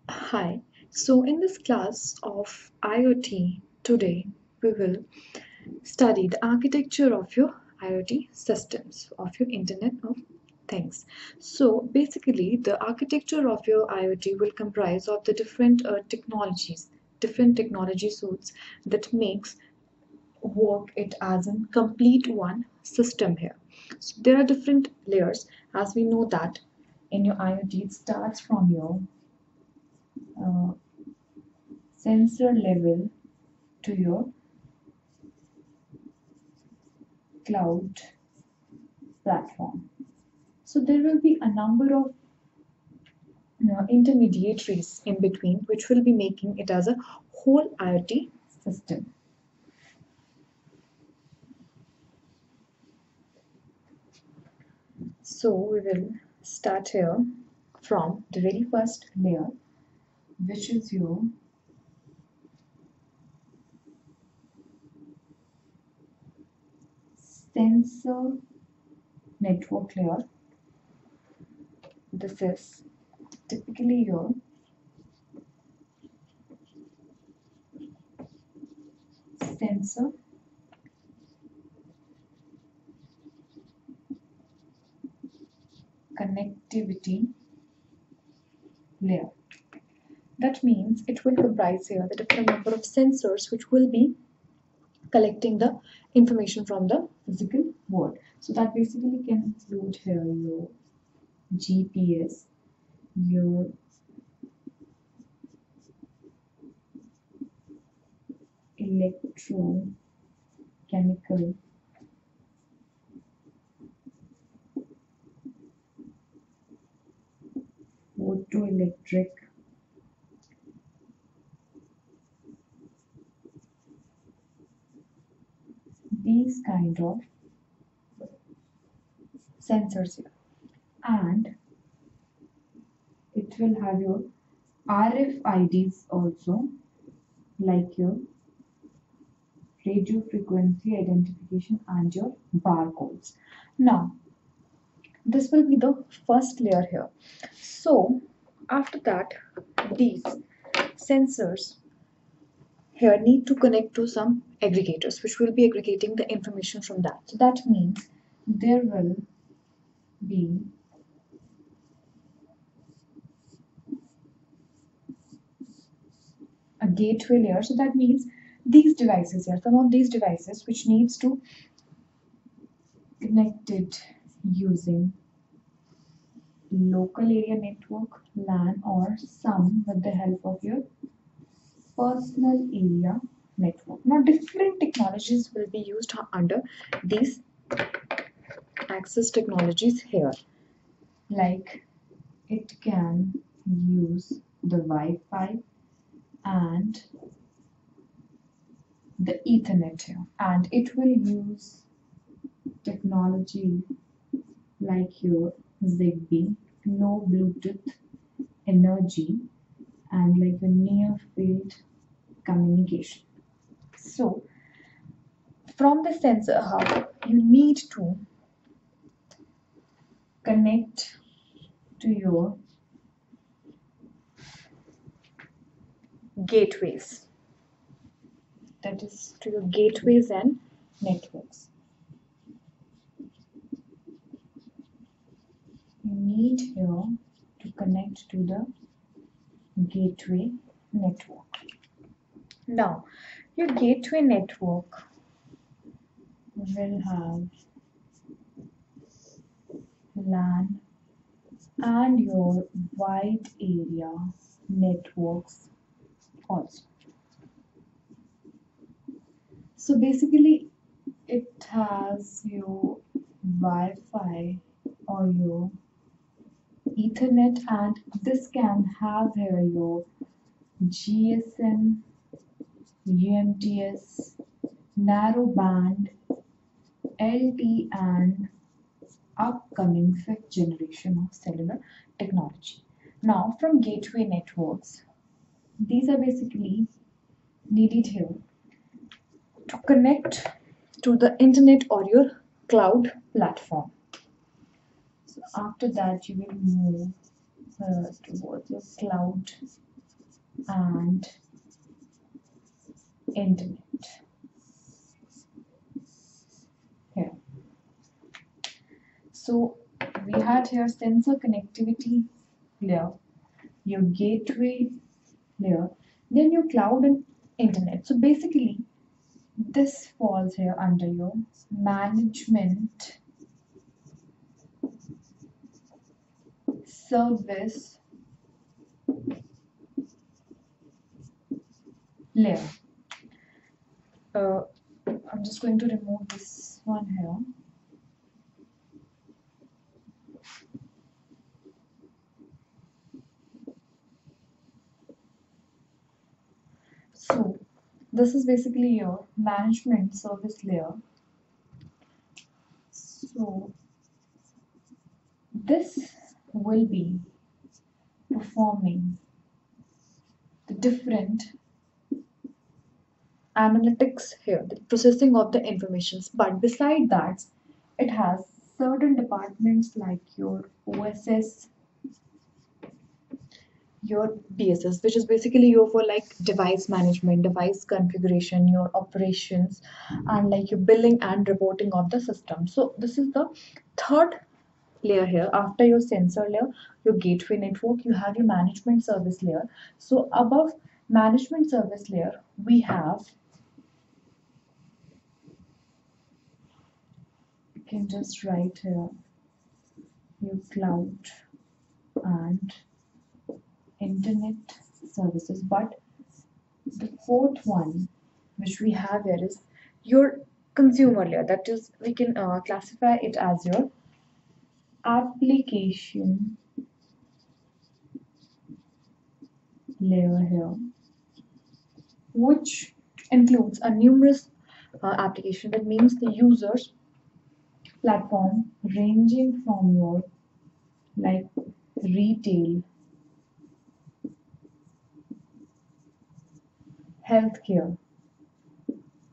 Hi, so in this class of IoT today, we will study the architecture of your IoT systems, of your Internet of Things. So basically, the architecture of your IoT will comprise of the different technologies, different technology suites that makes work it as a complete one system here. So there are different layers, as we know that in your IoT, it starts from your uh, sensor level to your cloud platform. So there will be a number of intermediaries in between which will be making it as a whole IoT system. So we will start here from the very first layer, which is your sensor network layer. This is typically your sensor connectivity layer. That means it will comprise here the different number of sensors which will be collecting the information from the physical world. So that basically can include here your GPS, your electrochemical, photoelectric, these kind of sensors here. And it will have your RFIDs also, like your radio frequency identification and your barcodes. Now, this will be the first layer here. So, after that, these sensors here need to connect to some aggregators, which will be aggregating the information from that. So, that means there will be a gateway layer. So, that means these devices here, some of these devices which needs to connect it using local area network, LAN, or some with the help of your personal area network. Now, different technologies will be used under these access technologies here. Like it can use the Wi-Fi and the Ethernet here, and it will use technology like your Zigbee, no Bluetooth energy, and like a near field communication. So, from the sensor hub, you need to connect to your gateways. That is to your gateways and networks. You need here to connect to the gateway network. Now, your gateway network will have LAN and your wide area networks also. So basically, it has your Wi-Fi or your Ethernet, and this can have here your GSM, UMTS, narrowband, LTE, and upcoming fifth generation of cellular technology. Now, from gateway networks, these are basically needed here to connect to the internet or your cloud platform. So after that, you will move towards your cloud and internet here. So we had here sensor connectivity layer, your gateway layer, then your cloud and internet. So basically this falls here under your management service layer. I'm just going to remove this one here. So this is basically your management service layer. So this will be performing the different analytics here, the processing of the informations. But beside that, it has certain departments like your OSS, your BSS, which is basically your for like device management, device configuration, your operations, and like your billing and reporting of the system. So this is the third layer here. After your sensor layer, your gateway network, you have your management service layer. So above management service layer, we have, you can just write here your cloud and internet services. But the fourth one which we have here is your consumer layer. That is, we can classify it as your application layer here, which includes a numerous application. That means the users platform ranging from your like retail, healthcare,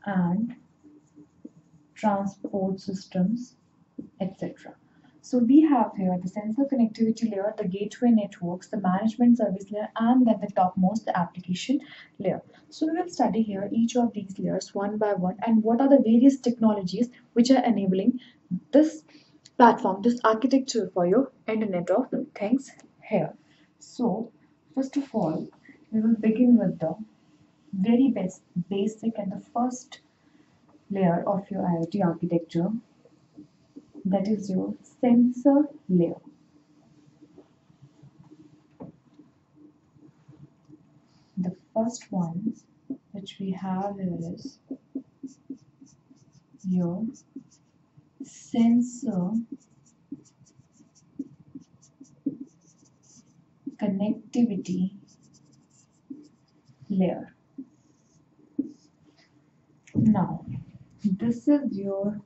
and transport systems, etc. So we have here the sensor connectivity layer, the gateway networks, the management service layer, and then the topmost, the application layer. So we will study here each of these layers one by one and what are the various technologies which are enabling this platform, this architecture for your Internet of Things here. So first of all, we will begin with the very basic and the first layer of your IoT architecture, that is your sensor layer. The first one which we have here is your sensor connectivity layer. Now, this is your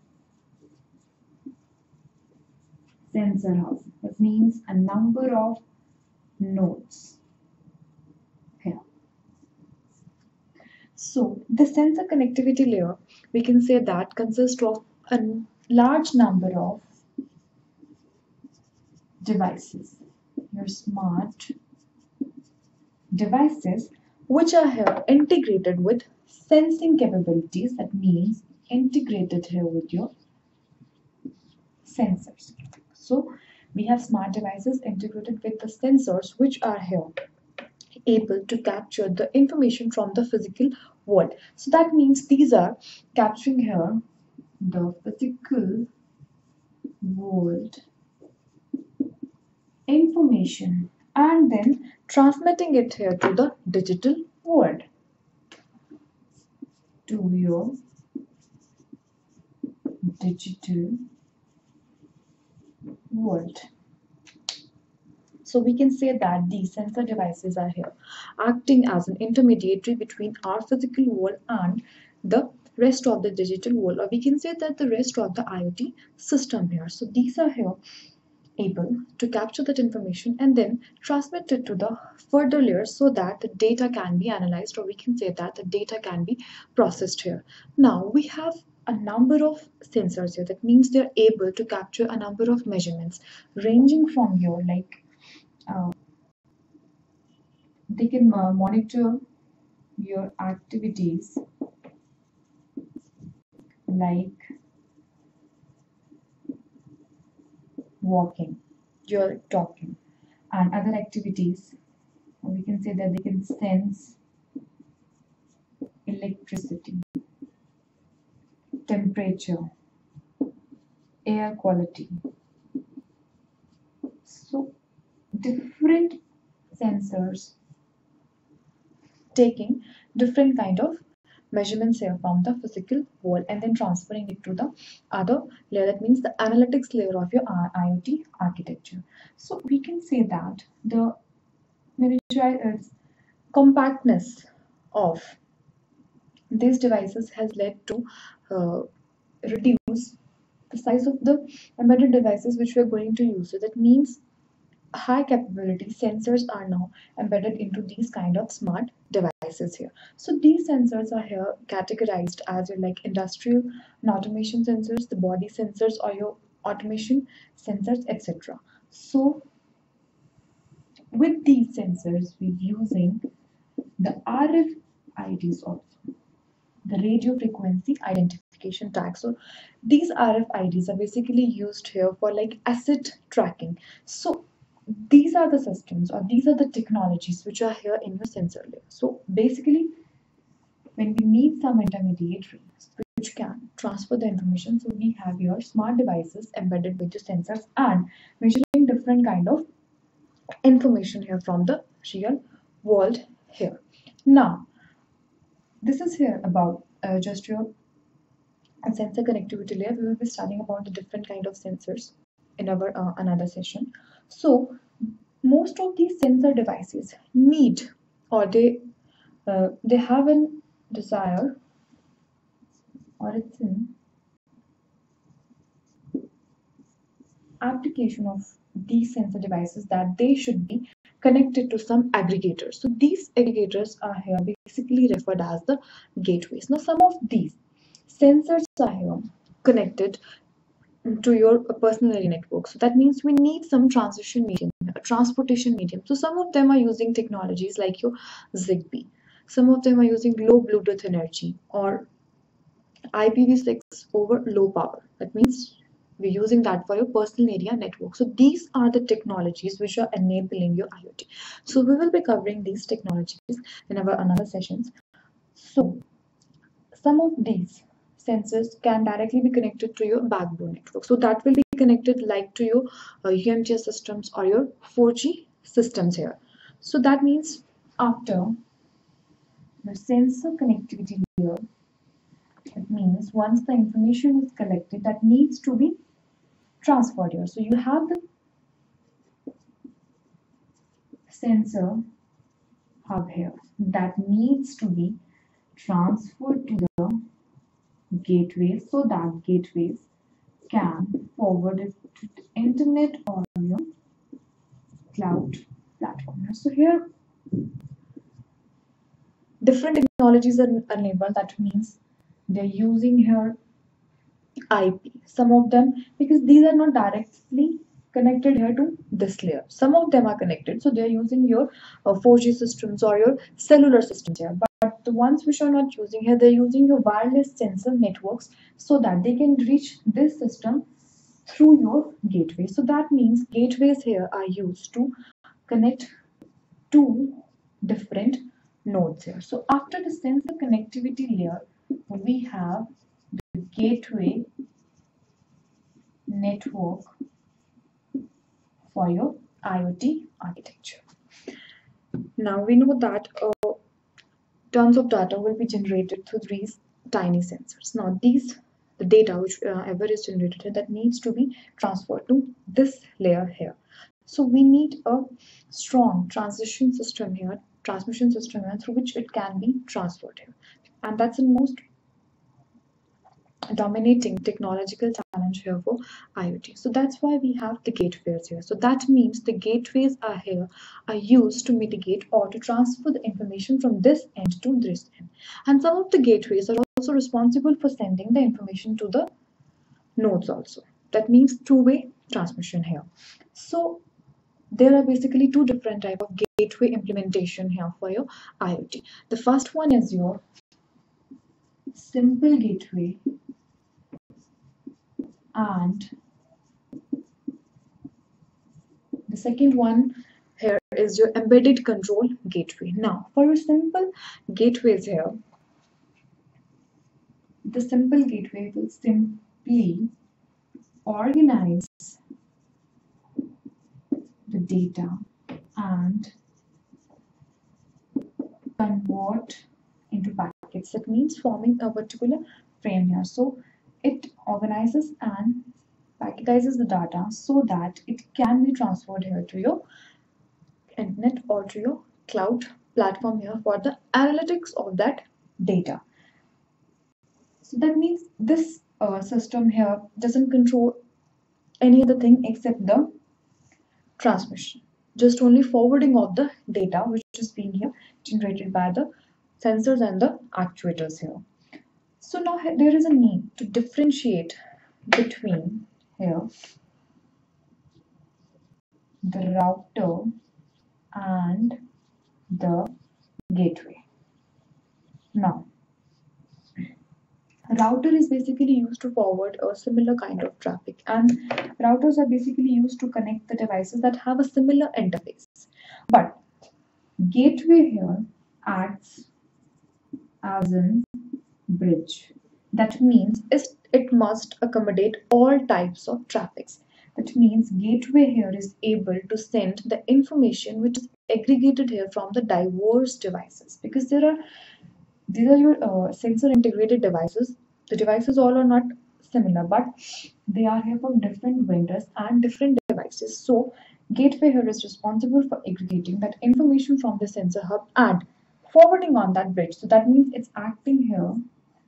sensor house. That means a number of nodes here. So, the sensor connectivity layer, we can say that consists of a large number of devices, your smart devices, which are here integrated with sensing capabilities. That means integrated here with your sensors. So we have smart devices integrated with the sensors which are here able to capture the information from the physical world. So that means these are capturing here the physical world information and then transmitting it here to the digital world, to your digital world. So we can say that these sensor devices are here acting as an intermediary between our physical world and the rest of the digital world, or we can say that the rest of the IoT system here. So these are here able to capture that information and then transmit it to the further layers so that the data can be analyzed, or we can say that the data can be processed here. Now we have a number of sensors here. That means they're able to capture a number of measurements ranging from your like They can monitor your activities like walking, your talking, and other activities. We can say that they can sense electricity, temperature, air quality. So different sensors taking different kind of measurements here from the physical world and then transferring it to the other layer. That means the analytics layer of your IoT architecture. So we can say that the compactness of these devices has led to uh, reduce the size of the embedded devices which we are going to use. So that means high capability sensors are now embedded into these kind of smart devices here. So these sensors are here categorized as your like industrial and automation sensors, the body sensors or your automation sensors, etc. So with these sensors we're using the RFIDs also, the radio frequency identification tag. So these RFIDs are basically used here for like asset tracking. So these are the systems or these are the technologies which are here in your sensor layer. So basically when we need some intermediaries which can transfer the information, so we have your smart devices embedded with your sensors and measuring different kind of information here from the real world here. Now this is here about just your sensor connectivity layer. We will be studying about the different kind of sensors in our another session. So most of these sensor devices need or they have a desire or it's an application of these sensor devices that they should be connected to some aggregators. So these aggregators are here basically referred as the gateways. Now some of these sensors are here connected to your personal area network. So that means we need some transition medium, a transportation medium. So some of them are using technologies like your Zigbee. Some of them are using low Bluetooth energy or IPv6 over low power. That means we're using that for your personal area network. So these are the technologies which are enabling your IoT. So we will be covering these technologies in our another sessions. So some of these sensors can directly be connected to your backbone network. So that will be connected like to your UMTS systems or your 4G systems here. So that means after the sensor connectivity layer, it means once the information is collected that needs to be transferred here. So you have the sensor hub here that needs to be transferred to the gateways so that gateways can forward it to the internet or your cloud platform. So here different technologies are enabled. That means they're using here IP. Some of them because these are not directly connected here to this layer. Some of them are connected, so they're using your 4G systems or your cellular systems here. But the ones which are not using here, they're using your wireless sensor networks so that they can reach this system through your gateway. So that means gateways here are used to connect two different nodes here. So after the sensor connectivity layer, we have the gateway network for your IoT architecture. Now we know that tons of data will be generated through these tiny sensors. Now the data which ever is generated here, that needs to be transferred to this layer here. So we need a strong transmission system here through which it can be transferred here. And that's the most dominating technological challenge here for IoT. So that's why we have the gateways here. So that means the gateways are here are used to mitigate or to transfer the information from this end to this end. And some of the gateways are also responsible for sending the information to the nodes also. That means two-way transmission here. So there are basically two different type of gateway implementation here for your IoT. The first one is your simple gateway, and the second one here is your embedded control gateway. Now, for your simple gateways here, the simple gateway will simply organize the data and convert into packets. That means forming a particular frame here. So it organizes and packetizes the data so that it can be transferred here to your internet or to your cloud platform here for the analytics of that data. So that means this system here doesn't control any other thing except the transmission, just only forwarding of the data which is being here generated by the sensors and the actuators here. So now there is a need to differentiate between here the router and the gateway. Now, router is basically used to forward a similar kind of traffic, and routers are basically used to connect the devices that have a similar interface. But gateway here acts as an bridge. That means it must accommodate all types of traffics. That means gateway here is able to send the information which is aggregated here from the diverse devices, because these are your sensor integrated devices. The devices all are not similar, but they are here from different vendors and different devices. So gateway here is responsible for aggregating that information from the sensor hub and forwarding on that bridge. So that means it's acting here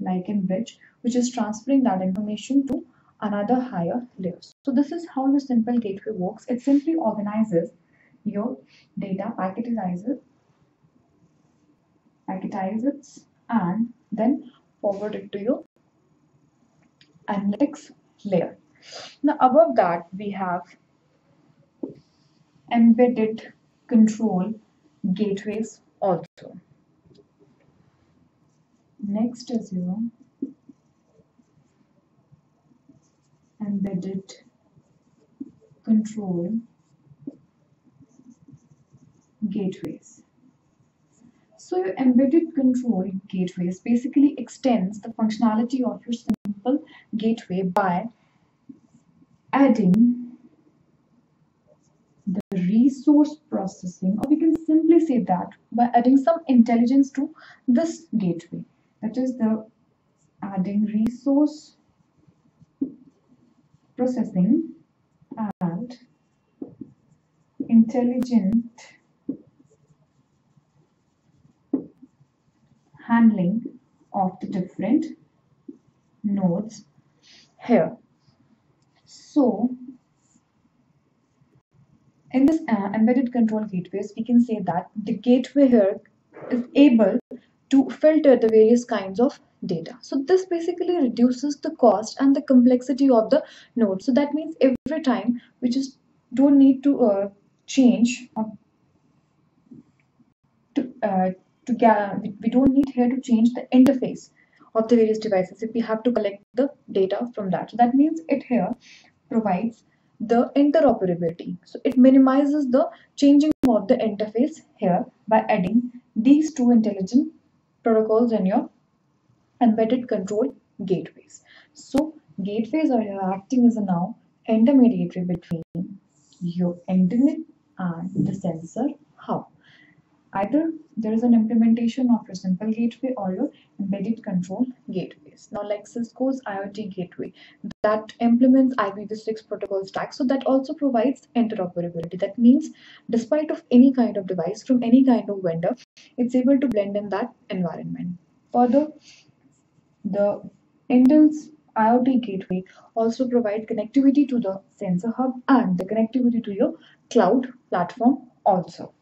like a bridge, which is transferring that information to another higher layers. So this is how your simple gateway works. It simply organizes your data, packetizes and then forward it to your analytics layer. Now above that we have embedded control gateways also. Next is your embedded control gateways. So your embedded control gateways basically extends the functionality of your simple gateway by adding the resource processing, or we can simply say that by adding some intelligence to this gateway. That is the adding resource processing and intelligent handling of the different nodes here. So in this embedded control gateways, we can say that the gateway here is able to filter the various kinds of data. So this basically reduces the cost and the complexity of the node. So that means every time we just don't need to change to we don't need here to change the interface of the various devices if we have to collect the data from that. So that means it here provides the interoperability. So it minimizes the changing of the interface here by adding these two intelligent protocols in your embedded control gateways. So gateways are here acting as a now intermediary between your internet and the sensor hub. Either there is an implementation of your simple gateway or your embedded control gateways. Now, like Cisco's IoT gateway that implements IPv6 protocol stack, so that also provides interoperability. That means, despite of any kind of device from any kind of vendor, it's able to blend in that environment. Further, the Intel's IoT gateway also provide connectivity to the sensor hub and the connectivity to your cloud platform also.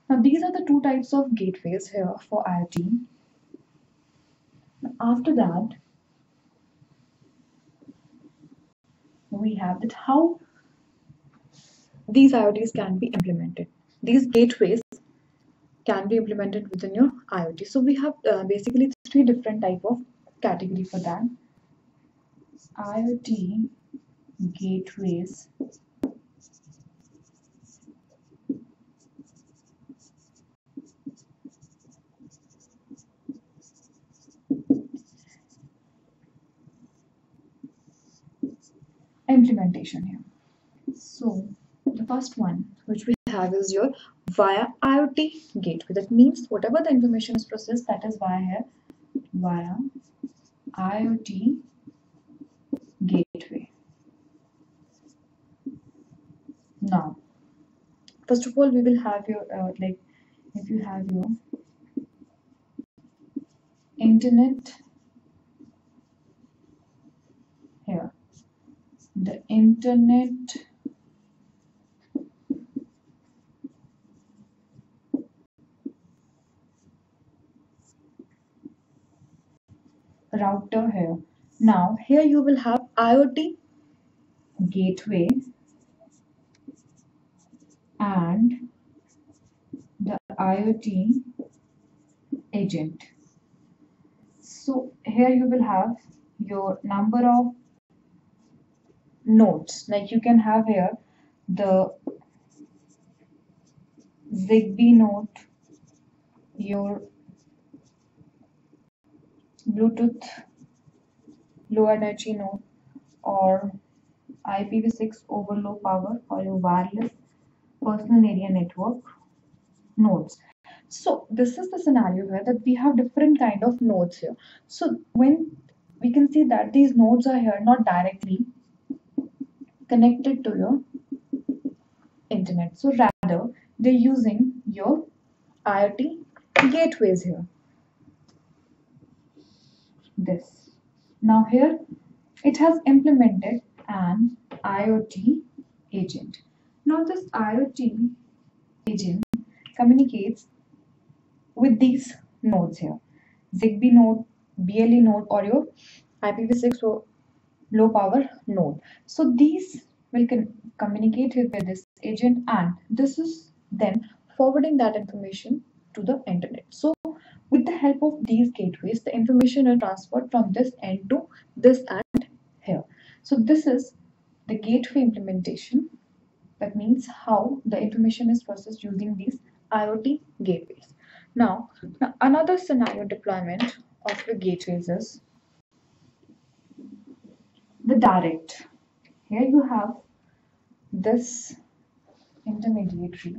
Now, these are the two types of gateways here for IoT. After that, we have that how these IoTs can be implemented. These gateways can be implemented within your IoT. So we have basically three different type of category for that. IoT gateways, implementation here. So the first one which we have is your via IoT gateway. That means whatever the information is processed, that is via IoT gateway. Now, first of all, we will have your like if you have your internet here, the internet router here. Now, here you will have IoT gateway and the IoT agent. So here you will have your number of nodes. Like you can have here the Zigbee node, your Bluetooth low energy node, or IPv6 over low power, or your wireless personal area network nodes. So this is the scenario here that we have different kind of nodes here. So when we can see that these nodes are here not directly connected to your internet. So rather they're using your IoT gateways here. This. Now here it has implemented an IoT agent. Now this IoT agent communicates with these nodes here. Zigbee node, BLE node, or your IPv6 or low power node. So these will communicate with this agent, and this is then forwarding that information to the internet. So with the help of these gateways, the information is transferred from this end to this and here. So this is the gateway implementation. That means how the information is processed using these IoT gateways. Now another scenario deployment of the gateways is the direct. Here you have this intermediary.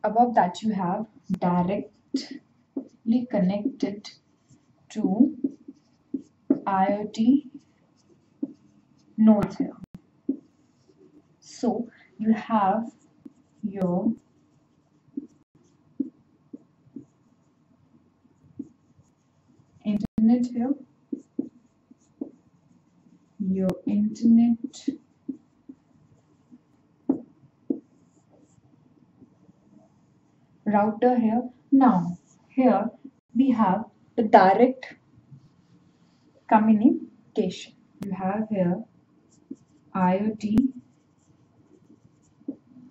Above that you have directly connected to IoT nodes here. So you have your internet here, your internet router here. Now here we have the direct communication. You have here IoT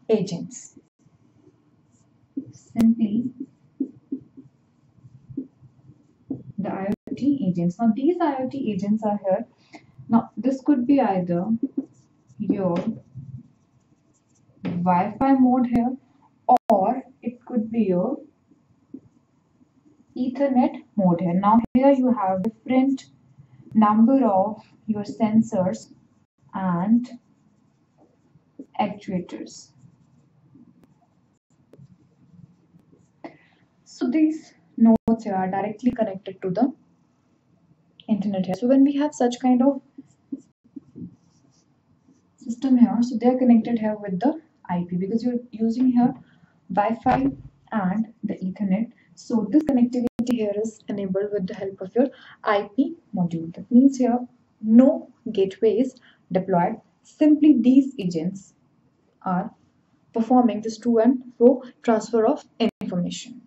agents. Simply the IoT agents. Now these IoT agents are here. Now this could be either your Wi-Fi mode here, or it could be your Ethernet mode here. Now here you have different number of your sensors and actuators. So these nodes here are directly connected to the internet here. So when we have such kind of system here, so they are connected here with the IP because you're using here Wi-Fi and the Ethernet. So this connectivity here is enabled with the help of your IP module. That means here no gateways deployed. Simply these agents are performing this to and fro transfer of information.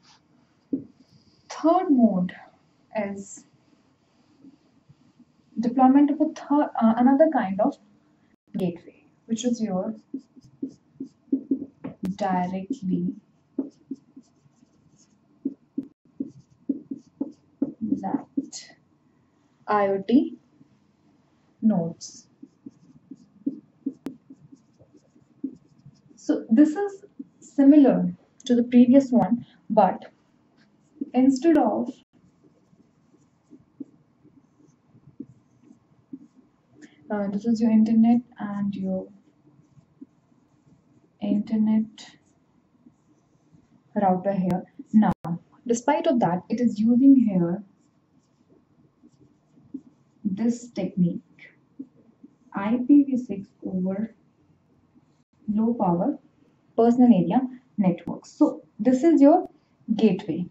Third mode is deployment of another kind of gateway. which is your directly linked IoT nodes. So this is similar to the previous one, but instead of this is your internet and your internet router here. Now, despite of that, it is using here this technique, IPv6 over low power personal area networks. So this is your gateway,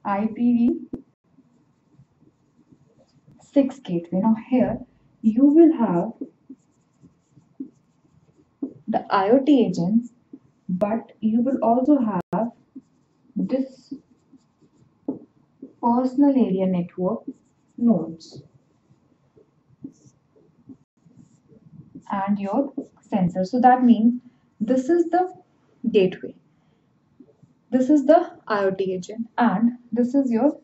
IPv6 gateway. Now here you will have the IoT agents, but you will also have this personal area network nodes and your sensor. So that means this is the gateway, this is the IoT agent, and this is your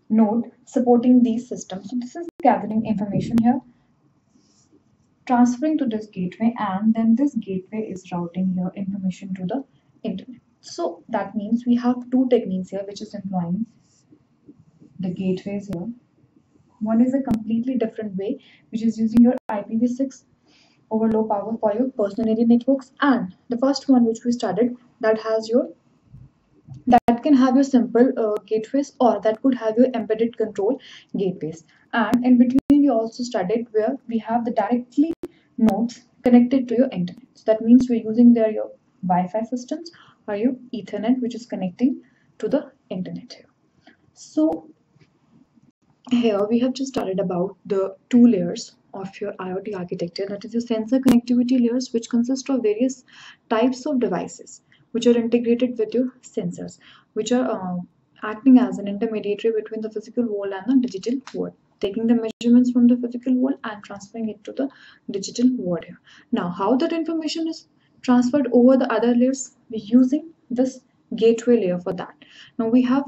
node supporting these systems. So this is gathering information here, transferring to this gateway, and then this gateway is routing your information to the internet. So that means we have two techniques here which is employing the gateways here. One is a completely different way, which is using your IPv6 over low power for your personal area networks, and the first one which we studied that has your that can have your simple gateways, or that could have your embedded control gateways. And in between we also studied where we have the directly nodes connected to your internet. So that means we're using there your Wi-Fi systems or your Ethernet, which is connecting to the internet here. So here we have just studied about the two layers of your IoT architecture, that is your sensor connectivity layers, which consist of various types of devices which are integrated with your sensors, which are acting as an intermediary between the physical world and the digital world, taking the measurements from the physical world and transferring it to the digital world here. Now, how that information is transferred over the other layers? We're using this gateway layer for that. Now we have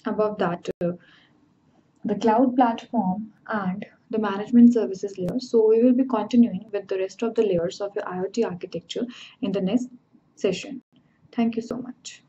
above that the cloud platform and the management services layer. So we will be continuing with the rest of the layers of your IoT architecture in the next session. Thank you so much.